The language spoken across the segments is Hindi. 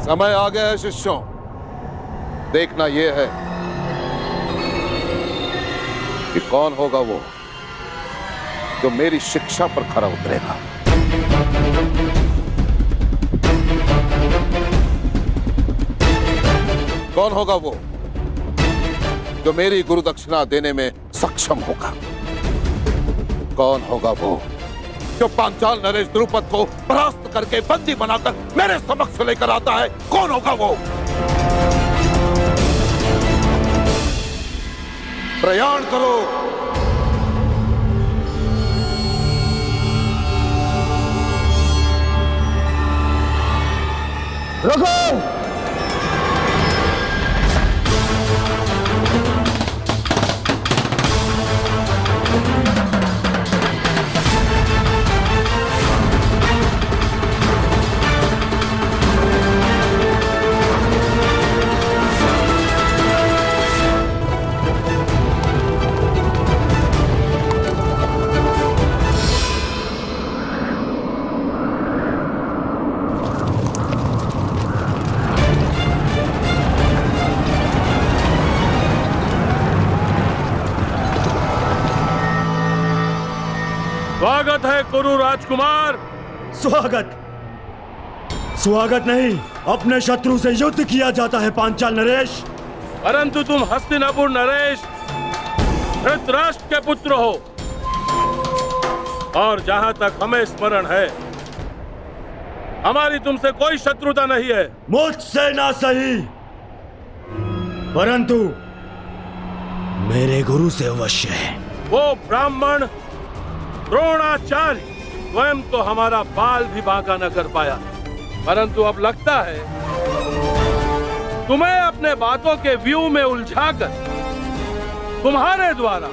समय आ गया है शिष्यों। देखना यह है कि कौन होगा वो जो मेरी शिक्षा पर खरा उतरेगा। कौन होगा वो जो मेरी गुरु दक्षिणा देने में सक्षम होगा। कौन होगा वो जो पांचाल नरेश द्रुपद को परास्त करके बंदी बनाकर मेरे समक्ष लेकर आता है। कौन होगा वो? प्रयाण करो। रुको। स्वागत है कुरु राजकुमार। स्वागत स्वागत नहीं, अपने शत्रु से युद्ध किया जाता है पांचाल नरेश। परंतु तुम हस्तिनापुर नरेश धृतराष्ट्र के पुत्र हो और जहां तक हमें स्मरण है हमारी तुमसे कोई शत्रुता नहीं है। मुझसे ना सही, परंतु मेरे गुरु से अवश्य है। वो ब्राह्मण द्रोणाचार्य स्वयं तो हमारा बाल भी बांका न कर पाया, परंतु अब लगता है तुम्हें अपने बातों के व्यू में उलझाकर तुम्हारे द्वारा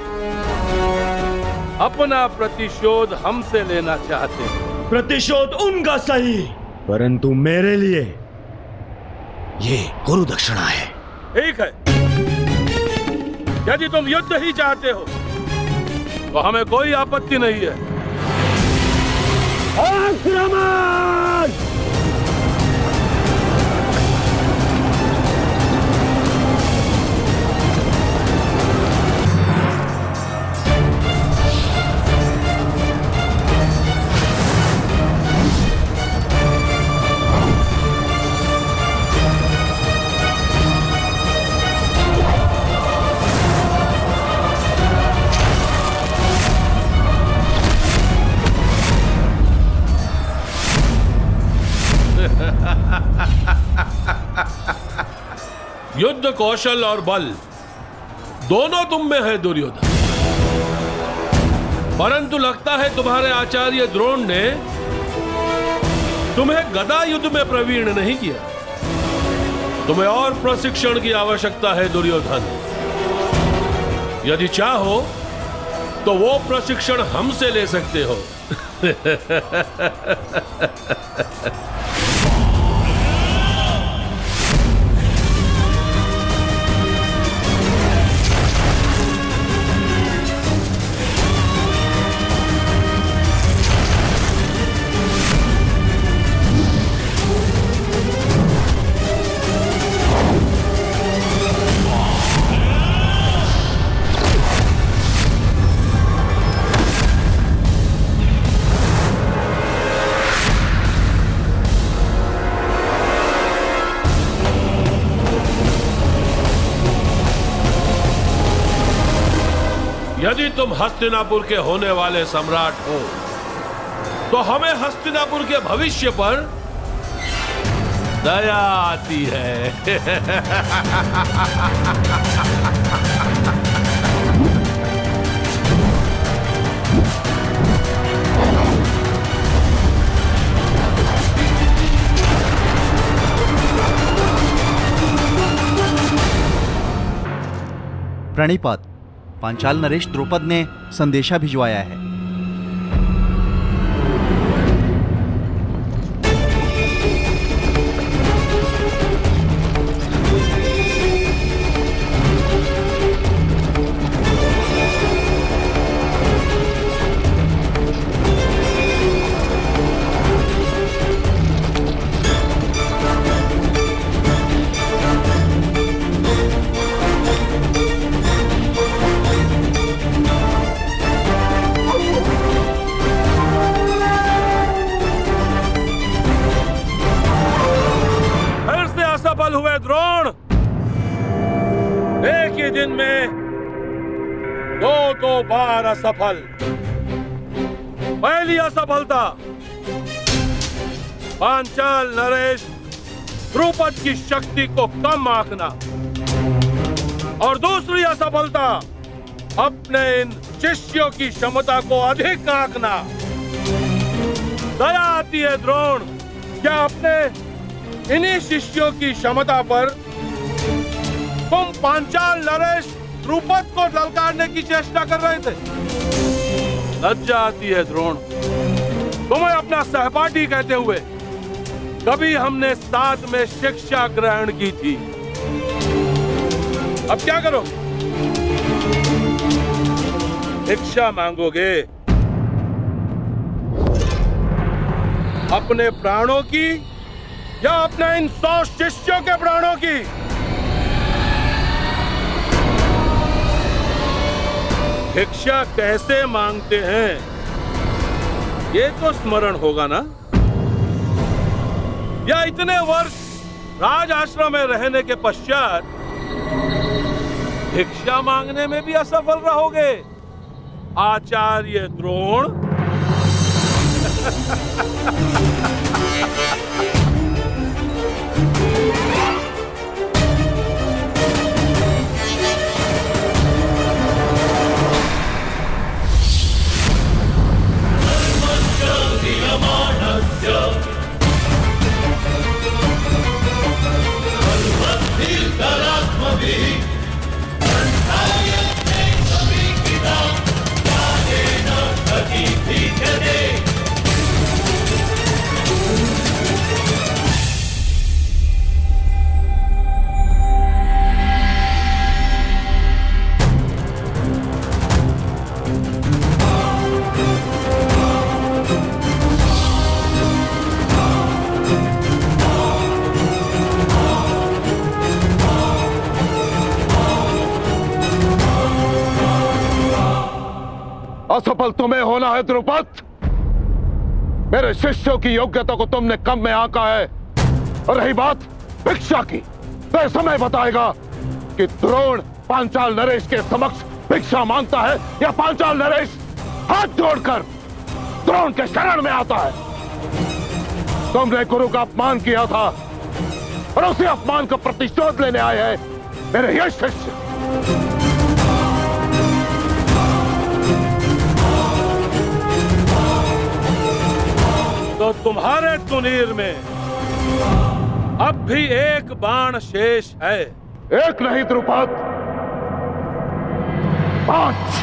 अपना प्रतिशोध हमसे लेना चाहते हैं। प्रतिशोध उनका सही, परंतु मेरे लिए ये गुरु दक्षिणा है। ठीक है, यदि तुम युद्ध ही चाहते हो तो हमें कोई आपत्ति नहीं है। आक्रमण! युद्ध कौशल और बल दोनों तुम में है दुर्योधन, परंतु लगता है तुम्हारे आचार्य द्रोण ने तुम्हें गदा युद्ध में प्रवीण नहीं किया। तुम्हें और प्रशिक्षण की आवश्यकता है दुर्योधन। यदि चाहो तो वो प्रशिक्षण हमसे ले सकते हो। यदि तुम हस्तिनापुर के होने वाले सम्राट हो तो हमें हस्तिनापुर के भविष्य पर दया आती है। प्रणिपात। पांचाल नरेश द्रुपद ने संदेशा भिजवाया है। असफल। पहली असफलता, पांचाल नरेश द्रुपद की शक्ति को कम आंकना, और दूसरी असफलता, अपने इन शिष्यों की क्षमता को अधिक आंकना। दया आती है द्रोण, क्या अपने इन्हीं शिष्यों की क्षमता पर तुम पांचाल नरेश द्रुपद को ललकारने की चेष्टा कर रहे थे? लज्जा आती है द्रोण, तुम्हें अपना सहपाठी कहते हुए। कभी हमने साथ में शिक्षा ग्रहण की थी, अब क्या करो? भिक्षा मांगोगे? अपने प्राणों की या अपने इन 100 शिष्यों के प्राणों की? भिक्षा कैसे मांगते हैं ये तो स्मरण होगा ना? या इतने वर्ष राज आश्रम में रहने के पश्चात भिक्षा मांगने में भी असफल रहोगे, आचार्य द्रोण? असफल तुम्हें होना है द्रुपद। मेरे शिष्यों की योग्यता को तुमने कम में आंका है। और रही बात भिक्षा की, तो समय बताएगा कि द्रोण पांचाल नरेश के समक्ष भिक्षा मांगता है या पांचाल नरेश हाथ जोड़कर द्रोण के शरण में आता है। तुमने गुरु का अपमान किया था और उसी अपमान का प्रतिशोध लेने आए हैं मेरे ये शिष्य। तो तुम्हारे तुनीर में अब भी एक बाण शेष है। एक नहीं द्रुपद, 5।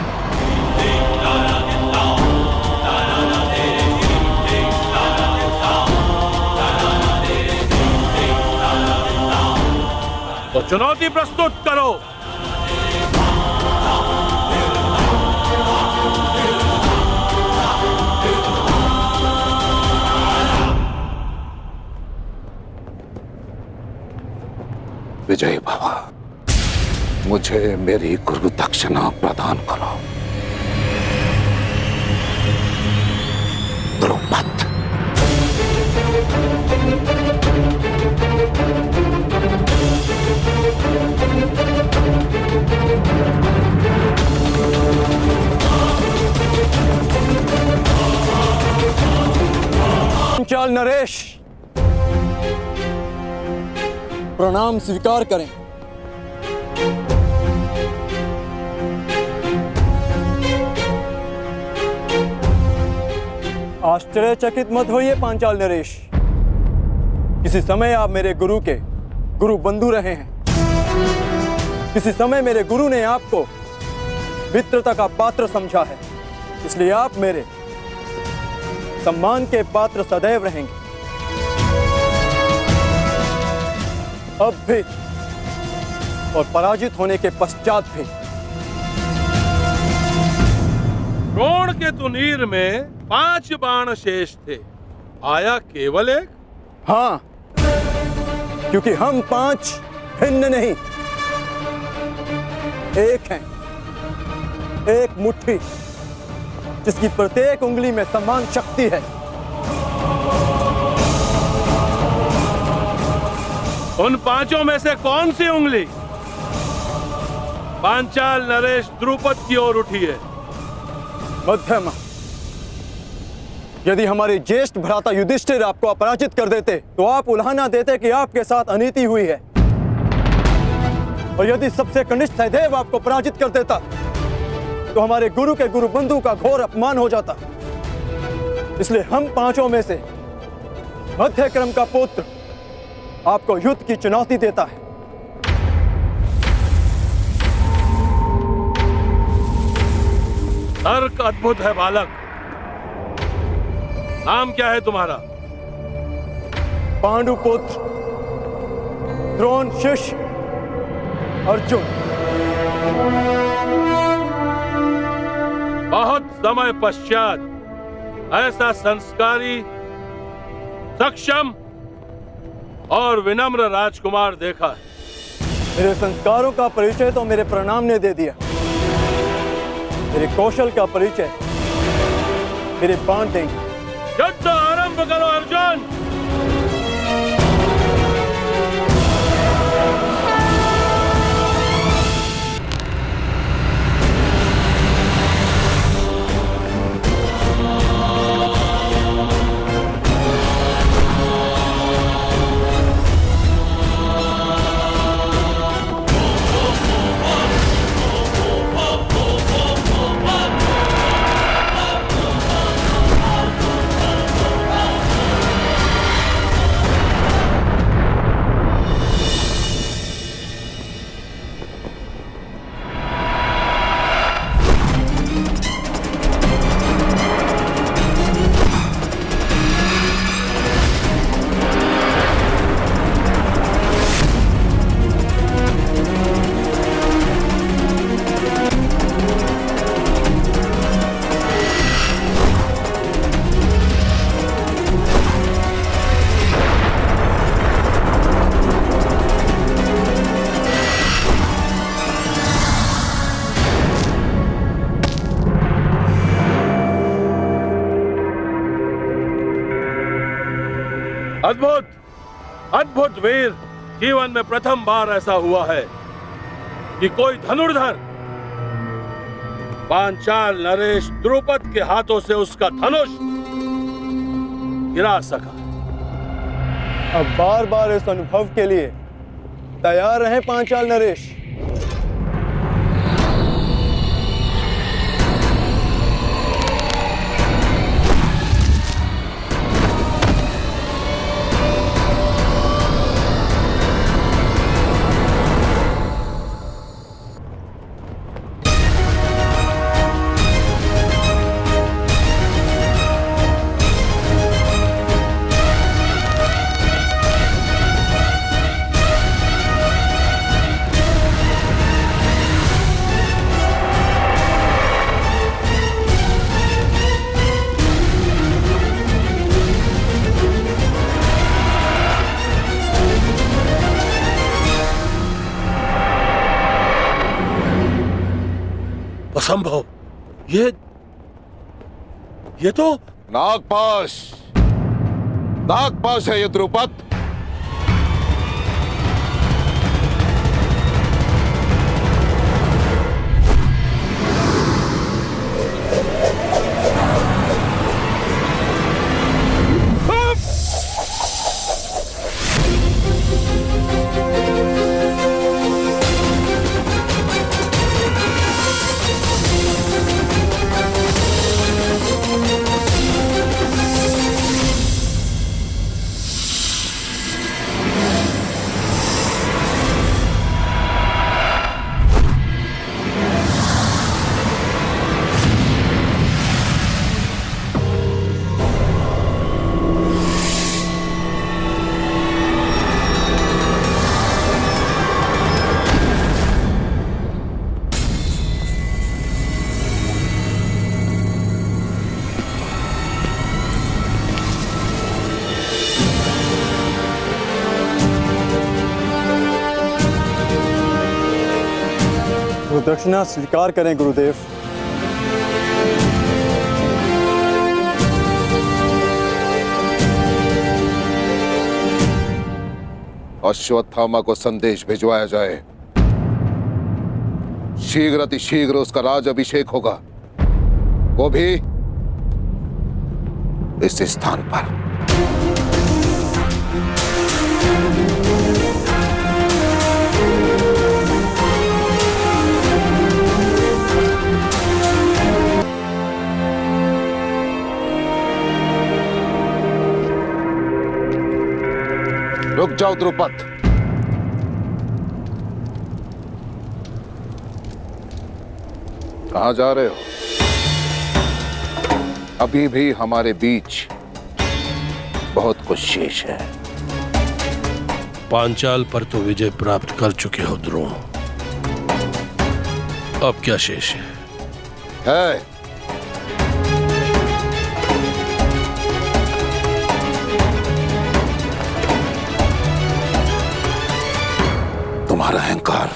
तो चुनौती प्रस्तुत करो। विजय बाबा, मुझे मेरी गुरु दक्षिणा प्रदान करो। द्रुपद। पांचाल नरेश, प्रणाम स्वीकार करें। आश्चर्यचकित मत होइए पांचाल नरेश, किसी समय आप मेरे गुरु के गुरु बंधु रहे हैं। किसी समय मेरे गुरु ने आपको मित्रता का पात्र समझा है, इसलिए आप मेरे सम्मान के पात्र सदैव रहेंगे। अब भी और पराजित होने के पश्चात भी। द्रोण के तुनीर में 5 बाण शेष थे, आया केवल एक। हाँ, क्योंकि हम 5 भिन्न नहीं, एक हैं, एक मुट्ठी जिसकी प्रत्येक उंगली में समान शक्ति है। उन 5 में से कौन सी उंगली पांचाल नरेश द्रुपद की ओर उठी है? मध्यमा, यदि हमारे ज्येष्ठ भ्राता युधिष्ठिर आपको अपराजित कर देते तो आप उल्हाना देते कि आपके साथ अनीति हुई है, और यदि सबसे कनिष्ठ सहदेव आपको पराजित कर देता तो हमारे गुरु के गुरु बंधु का घोर अपमान हो जाता। इसलिए हम पांचों में से मध्य क्रम का पुत्र आपको युद्ध की चुनौती देता है। तर्क अद्भुत है बालक। नाम क्या है तुम्हारा? पांडुपुत्र द्रोण शिष्य अर्जुन। बहुत समय पश्चात ऐसा संस्कारी, सक्षम और विनम्र राजकुमार देखा है। मेरे संस्कारों का परिचय तो मेरे प्रणाम ने दे दिया, मेरे कौशल का परिचय मेरे बाण देंगे। युद्ध आरंभ करो अर्जुन। अद्भुत, अद्भुत वीर। जीवन में प्रथम बार ऐसा हुआ है कि कोई धनुर्धर पांचाल नरेश द्रुपद के हाथों से उसका धनुष गिरा सका। अब बार बार इस अनुभव के लिए तैयार रहे पांचाल नरेश। असंभव। ये तो नागपाश, नागपाश है ये द्रुपद। दक्षिणा स्वीकार करें गुरुदेव। अश्वत्थामा को संदेश भिजवाया जाए। शीघ्र अतिशीघ्र उसका राज अभिषेक होगा। वो भी इस स्थान पर। रुक जाओ द्रुपद। कहां जा रहे हो? अभी भी हमारे बीच बहुत कुछ शेष है। पांचाल पर तो विजय प्राप्त कर चुके हो द्रोण, अब क्या शेष है? तुम्हारा अहंकार,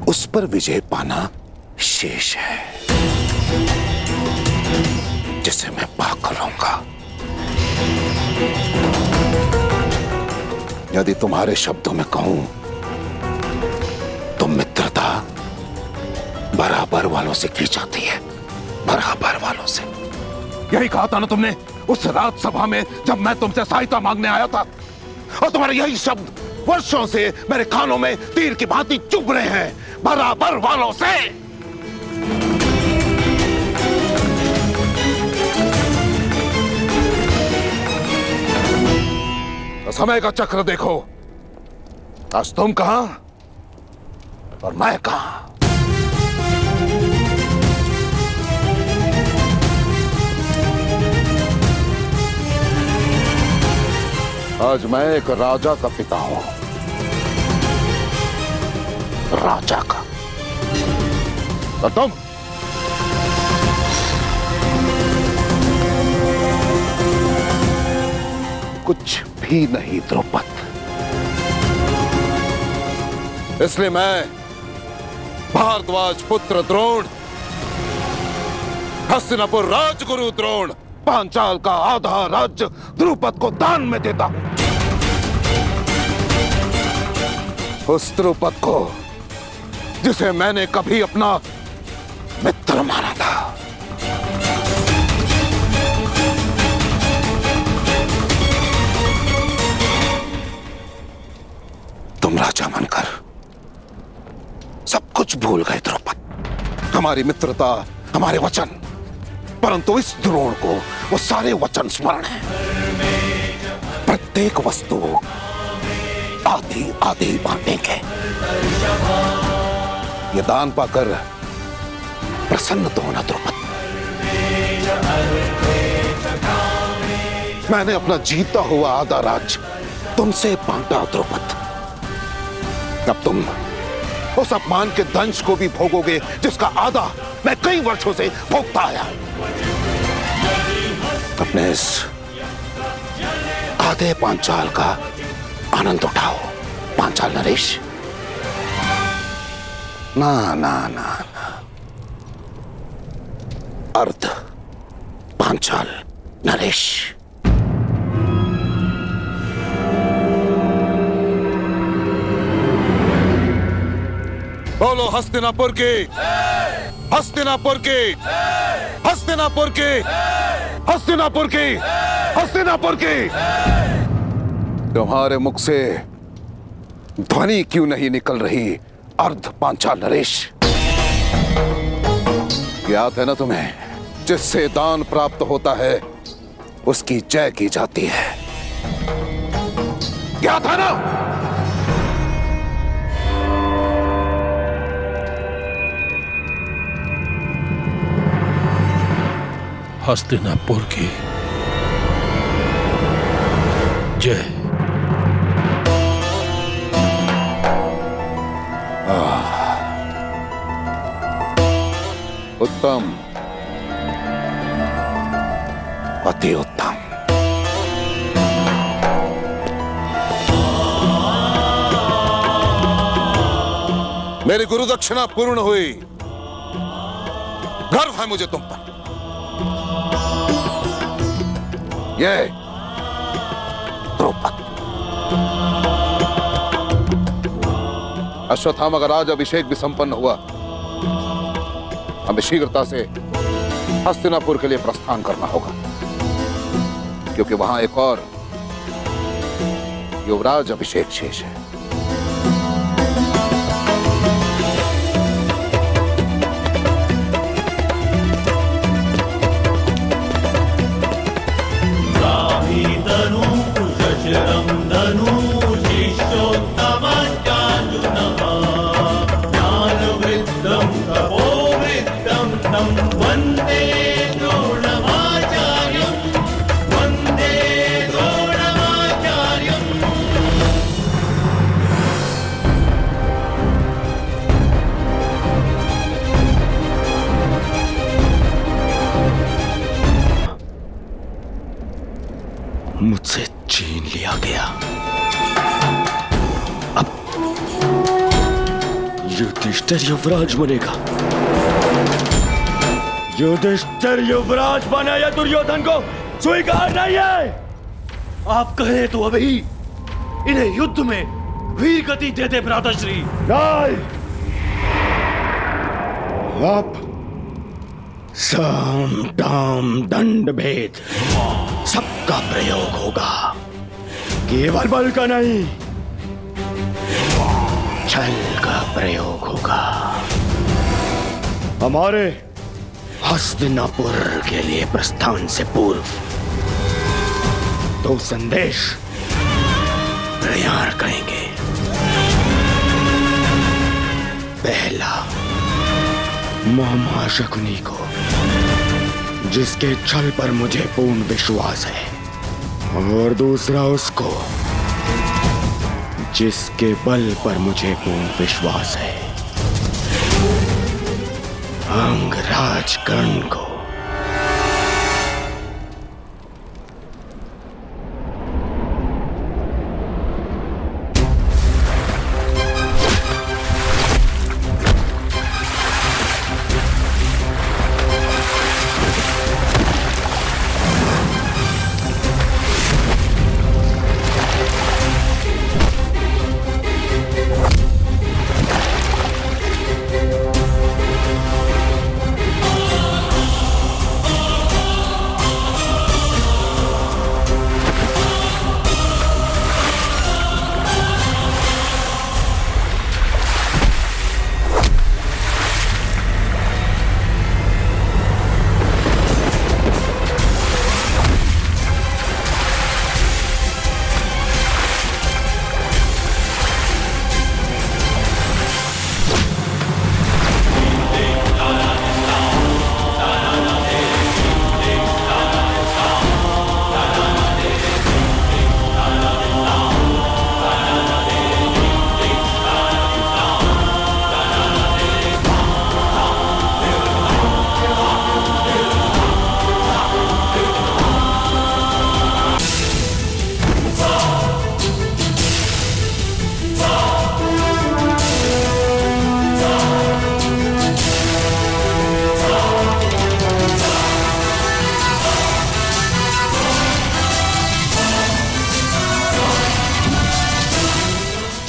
उस पर विजय पाना शेष है, जिसे मैं पाकर रहूंगा। यदि तुम्हारे शब्दों में कहूं तो मित्रता बराबर वालों से की जाती है, बराबर वालों से। यही कहा था ना तुमने उस रात सभा में जब मैं तुमसे सहायता मांगने आया था, और तुम्हारे यही शब्द वर्षों से मेरे कानों में तीर की भांति चुभ रहे हैं, बराबर वालों से। तो समय का चक्र देखो, आज तुम कहां और मैं कहां। आज मैं एक राजा का पिता हूं, राजा का। और तुम कुछ भी नहीं द्रुपद। इसलिए मैं भारद्वाज पुत्र द्रोण, हस्तिनापुर राजगुरु द्रोण, पांचाल का आधा राज्य द्रुपद को दान में देता हूं। उस द्रुपद को जिसे मैंने कभी अपना मित्र माना था। तुम राजा बनकर सब कुछ भूल गए द्रुपद, हमारी मित्रता, हमारे वचन। परंतु इस द्रोण को वो सारे वचन स्मरण है। प्रत्येक वस्तु आधी आधी बांटेंगे। ये दान पाकर प्रसन्न तो होना द्रुपद। मैंने अपना जीता हुआ आधा राज्य तुमसे बांटा द्रुपद। अब तुम उस अपमान के दंश को भी भोगोगे जिसका आधा मैं कई वर्षों से भोगता आया। अपने इस आधे पांचाल का आनंद उठाओ पांचाल नरेश। ना ना ना ना, अर्ध पांचाल नरेश। बोलो हस्तिनापुर की, हस्तिनापुर की, हस्तिनापुर की, हस्तिनापुर की, हस्तिनापुर की। तुम्हारे मुख से ध्वनि क्यों नहीं निकल रही अर्ध पांचाल नरेश? याद है ना तुम्हें, जिससे दान प्राप्त होता है उसकी जय की जाती है। याद है ना? हस्तिनापुर की जय। उत्तम, अति उत्तम। मेरी गुरु दक्षिणा पूर्ण हुई, गर्व है मुझे तुम पर। ये द्रुपद, अश्वत्थामा का राज अभिषेक भी संपन्न हुआ। हमें शीघ्रता से हस्तिनापुर के लिए प्रस्थान करना होगा, क्योंकि वहां एक और युवराज अभिषेक शेष है। मुझसे छीन लिया गया। अब युधिष्ठिर युवराज बनेगा। युधिष्ठिर युवराज बना या दुर्योधन को स्वीकार नहीं है। आप कहें तो अभी इन्हें युद्ध में वीर गति दे दे भ्राताश्री। नहीं, अब साम दाम दंड भेद सबका प्रयोग होगा, केवल बल का नहीं, छल का प्रयोग होगा। हमारे हस्तिनापुर के लिए प्रस्थान से पूर्व 2 संदेश तैयार करेंगे। पहला, मामा शकुनी को, जिसके छल पर मुझे पूर्ण विश्वास है, और दूसरा उसको जिसके बल पर मुझे पूर्ण विश्वास है, अंगराज कर्ण को।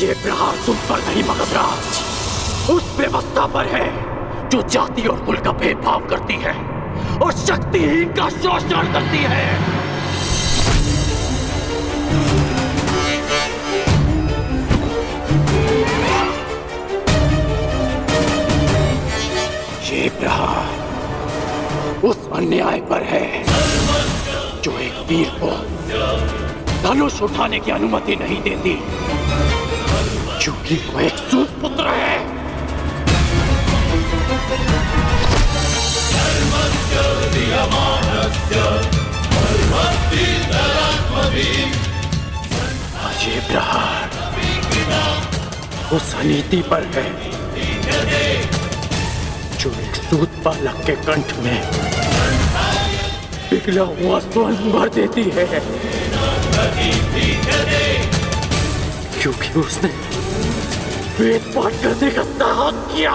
ये प्रहार तुम पर नहीं मगधराज, उस व्यवस्था पर है जो जाति और कुल का भेदभाव करती है और शक्तिहीन का शोषण करती है। ये प्रहार उस अन्याय पर है जो एक वीर को धनुष उठाने की अनुमति नहीं देती, क्योंकि वो एक सूत पुत्र है। ये प्रहार उस अनीति पर है जो एक सूत बालक के कंठ में पिघला हुआ स्वर्ण भर देती है, क्योंकि उसने वेद पाठ करने का साहस किया।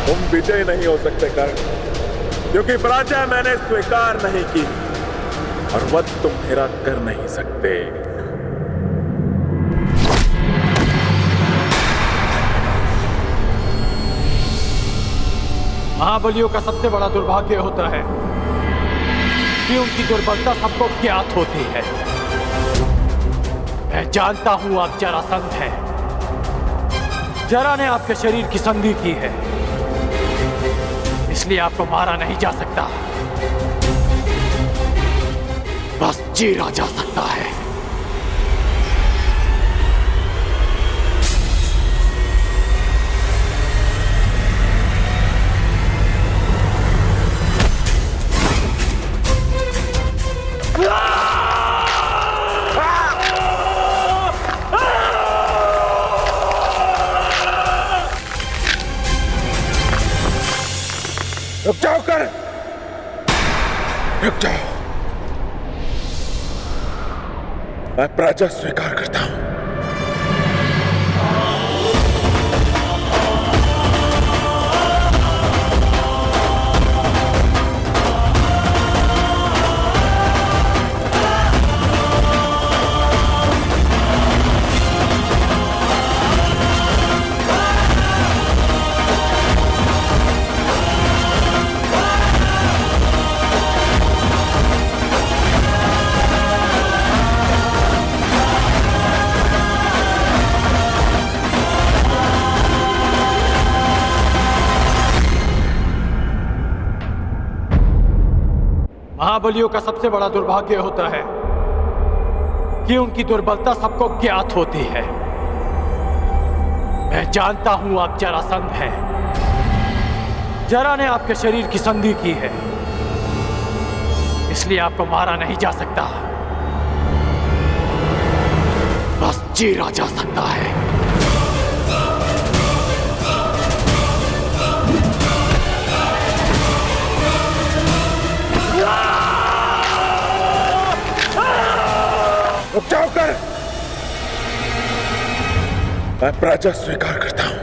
तुम विजय नहीं हो सकते कर्ण, क्योंकि पराजय मैंने स्वीकार नहीं की और वध तुम मेरा कर नहीं सकते। महाबलियों का सबसे बड़ा दुर्भाग्य होता है कि उनकी दुर्बलता सबको ज्ञात होती है। मैं जानता हूं आप जरासंध हैं। जरा ने आपके शरीर की संधि की है, इसलिए आपको मारा नहीं जा सकता, बस चीरा जा सकता है। रुक जाओ कर, रुक जाओ। मैं पराजय स्वीकार करता हूं। महाबलियों का सबसे बड़ा दुर्भाग्य होता है कि उनकी दुर्बलता सबको ज्ञात होती है। मैं जानता हूं आप जरासंध हैं। जरा ने आपके शरीर की संधि की है, इसलिए आपको मारा नहीं जा सकता, बस चीरा जा सकता है। रुक जाओ कर, मैं पराजय स्वीकार करता हूं।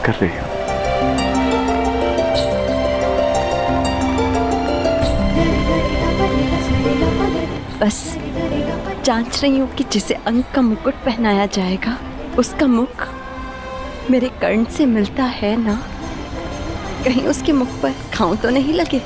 कर रही हो? बस जांच रही हूँ कि जिसे अंक का मुकुट पहनाया जाएगा उसका मुख मेरे कर्ण से मिलता है ना, कहीं उसके मुख पर घाव तो नहीं लगे।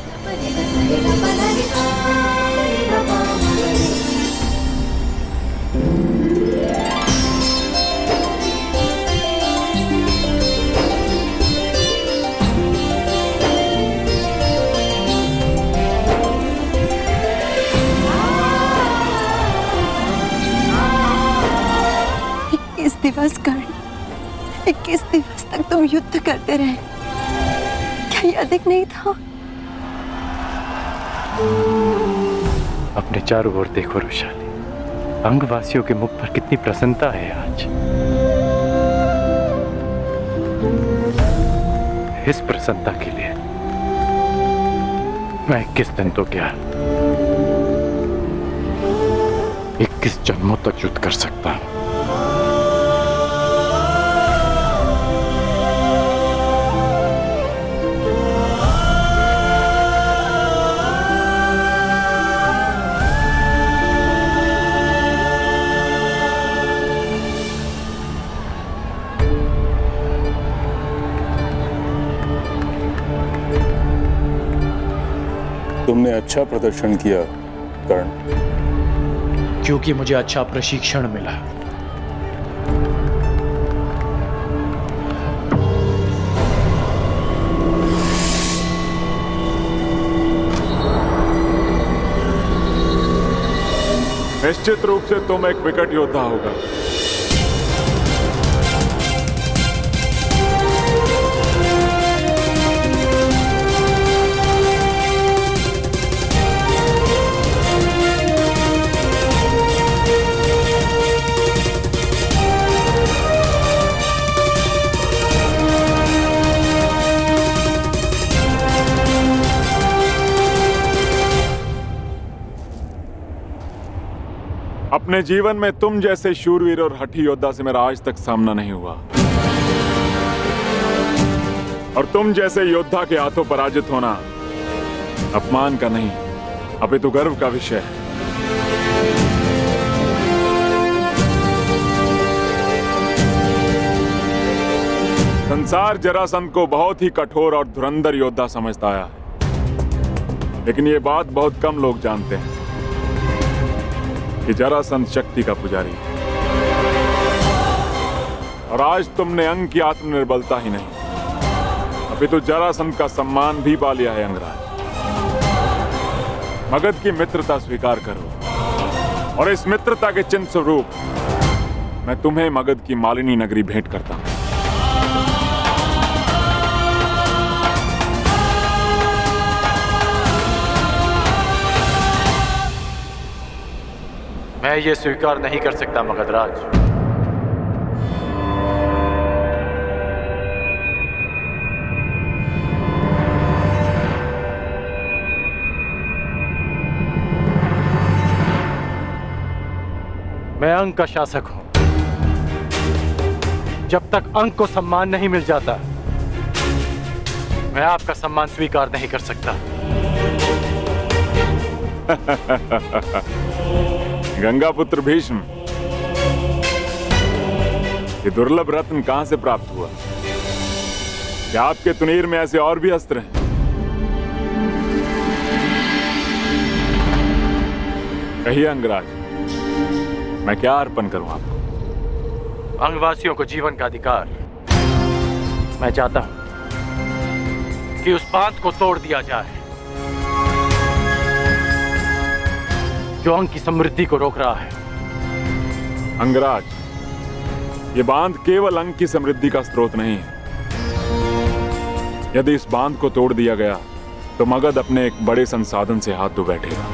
दिवस कर्ण, 21 दिवस तक तुम युद्ध करते रहे, क्या ये अधिक नहीं था? अपने चारों ओर देखो रुशाली, अंगवासियों के मुख पर कितनी प्रसन्नता है आज। इस प्रसन्नता के लिए मैं 21 दिन तो क्या 21 जन्मों तक युद्ध कर सकता हूं। तुमने अच्छा प्रदर्शन किया कर्ण। क्योंकि मुझे अच्छा प्रशिक्षण मिला। निश्चित रूप से तुम एक विकट योद्धा होगा। अपने जीवन में तुम जैसे शूरवीर और हठी योद्धा से मेरा आज तक सामना नहीं हुआ, और तुम जैसे योद्धा के हाथों पराजित होना अपमान का नहीं अपितु गर्व का विषय है। संसार जरासंध को बहुत ही कठोर और धुरंधर योद्धा समझता आया है, लेकिन ये बात बहुत कम लोग जानते हैं कि जरासंध शक्ति का पुजारी है। और आज तुमने अंग की आत्मनिर्बलता ही नहीं अपितु जरासंध का सम्मान भी पा लिया है। अंगराज, मगध की मित्रता स्वीकार करो, और इस मित्रता के चिन्ह स्वरूप मैं तुम्हें मगध की मालिनी नगरी भेंट करता हूं। मैं ये स्वीकार नहीं कर सकता मगधराज। मैं अंग का शासक हूं। जब तक अंग को सम्मान नहीं मिल जाता, मैं आपका सम्मान स्वीकार नहीं कर सकता। गंगापुत्र भीष्म, ये दुर्लभ रत्न कहां से प्राप्त हुआ? क्या आपके तुनीर में ऐसे और भी अस्त्र हैं? कहिए अंगराज, मैं क्या अर्पण करूं आपको? अंगवासियों को जीवन का अधिकार। मैं चाहता हूं कि उस बांध को तोड़ दिया जाए जो अंग की समृद्धि को रोक रहा है। अंगराज, ये बांध केवल अंग की समृद्धि का स्रोत नहीं है। यदि इस बांध को तोड़ दिया गया तो मगध अपने एक बड़े संसाधन से हाथ धो बैठेगा।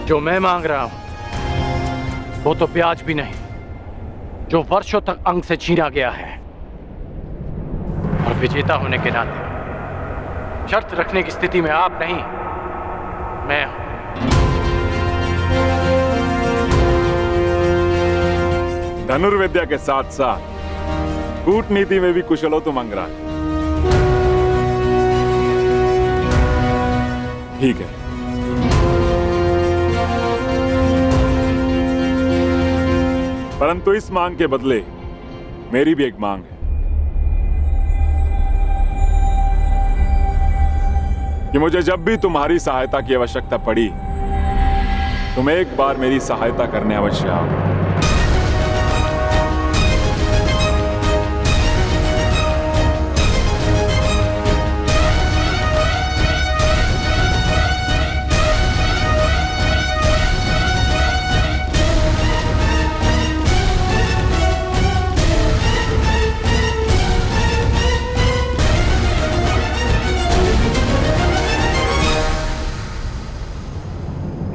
जो मैं मांग रहा हूं वो तो ब्याज भी नहीं, जो वर्षों तक अंग से छीना गया है। और विजेता होने के नाते शर्त रखने की स्थिति में आप नहीं, मैं हूं। धनुर्विद्या के साथ साथ कूटनीति में भी कुशल हो तुम अंगराज। ठीक है, परंतु इस मांग के बदले मेरी भी एक मांग है कि मुझे जब भी तुम्हारी सहायता की आवश्यकता पड़ी, तुम एक बार मेरी सहायता करने अवश्य आओ।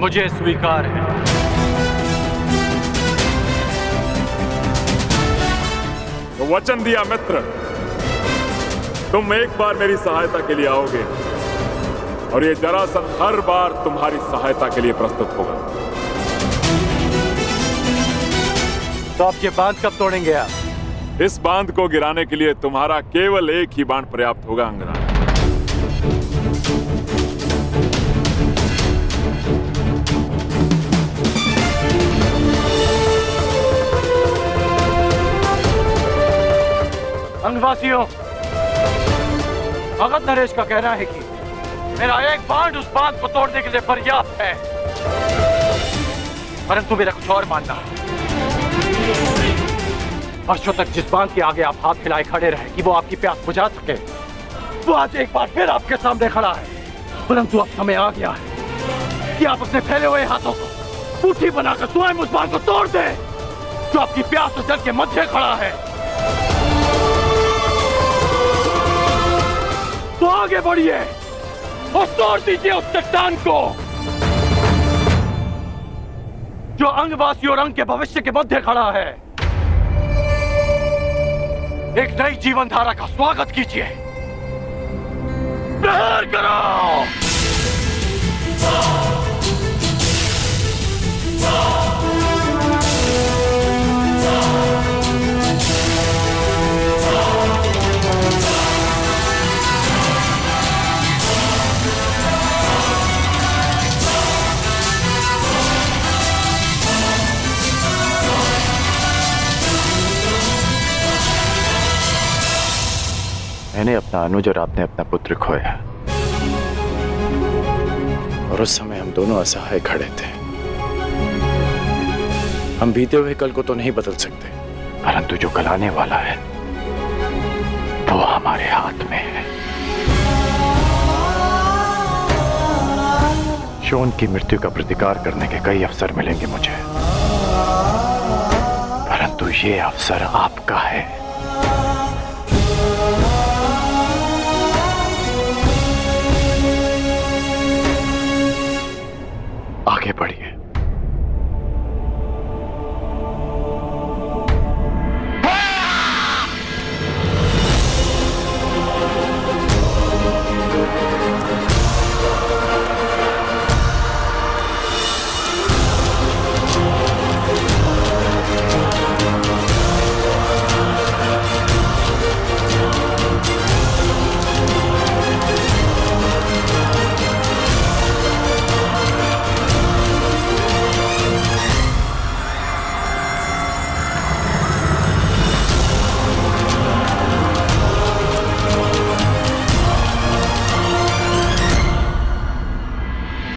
मुझे स्वीकार है। तो वचन दिया मित्र, तुम एक बार मेरी सहायता के लिए आओगे और ये जरासंध हर बार तुम्हारी सहायता के लिए प्रस्तुत होगा। तो आप ये बांध कब तोड़ेंगे आप? इस बांध को गिराने के लिए तुम्हारा केवल एक ही बाण पर्याप्त होगा अंगराज। अंगवासियों, भगत नरेश का कहना है कि मेरा एक बांध उस बांध को तोड़ने के लिए पर्याप्त है, परंतु मेरा कुछ और मानना है। वर्षों तक जिस बांध के आगे आप हाथ फैलाए खड़े रहे कि वो आपकी प्यास बुझा सके, वो आज एक बार फिर आपके सामने खड़ा है। परंतु अब समय आ गया है कि आप अपने फैले हुए हाथों को मुट्ठी बनाकर स्वयं उस बांध को तोड़ दें जो आपकी प्यास और जल के मध्य खड़ा है। तो आगे बढ़िए और तोड़ दीजिए उस चट्टान को जो अंगवासी और अंग के भविष्य के मध्य खड़ा है। एक नई जीवन धारा का स्वागत कीजिए। प्रहार करो। मैंने अपना अनुज और आपने अपना पुत्र खोया, और उस समय हम दोनों असहाय खड़े थे। हम बीते हुए कल को तो नहीं बदल सकते, परंतु जो कल आने वाला है वो हमारे हाथ में है। शोन की मृत्यु का प्रतिकार करने के कई अवसर मिलेंगे मुझे, परंतु ये अवसर आपका है।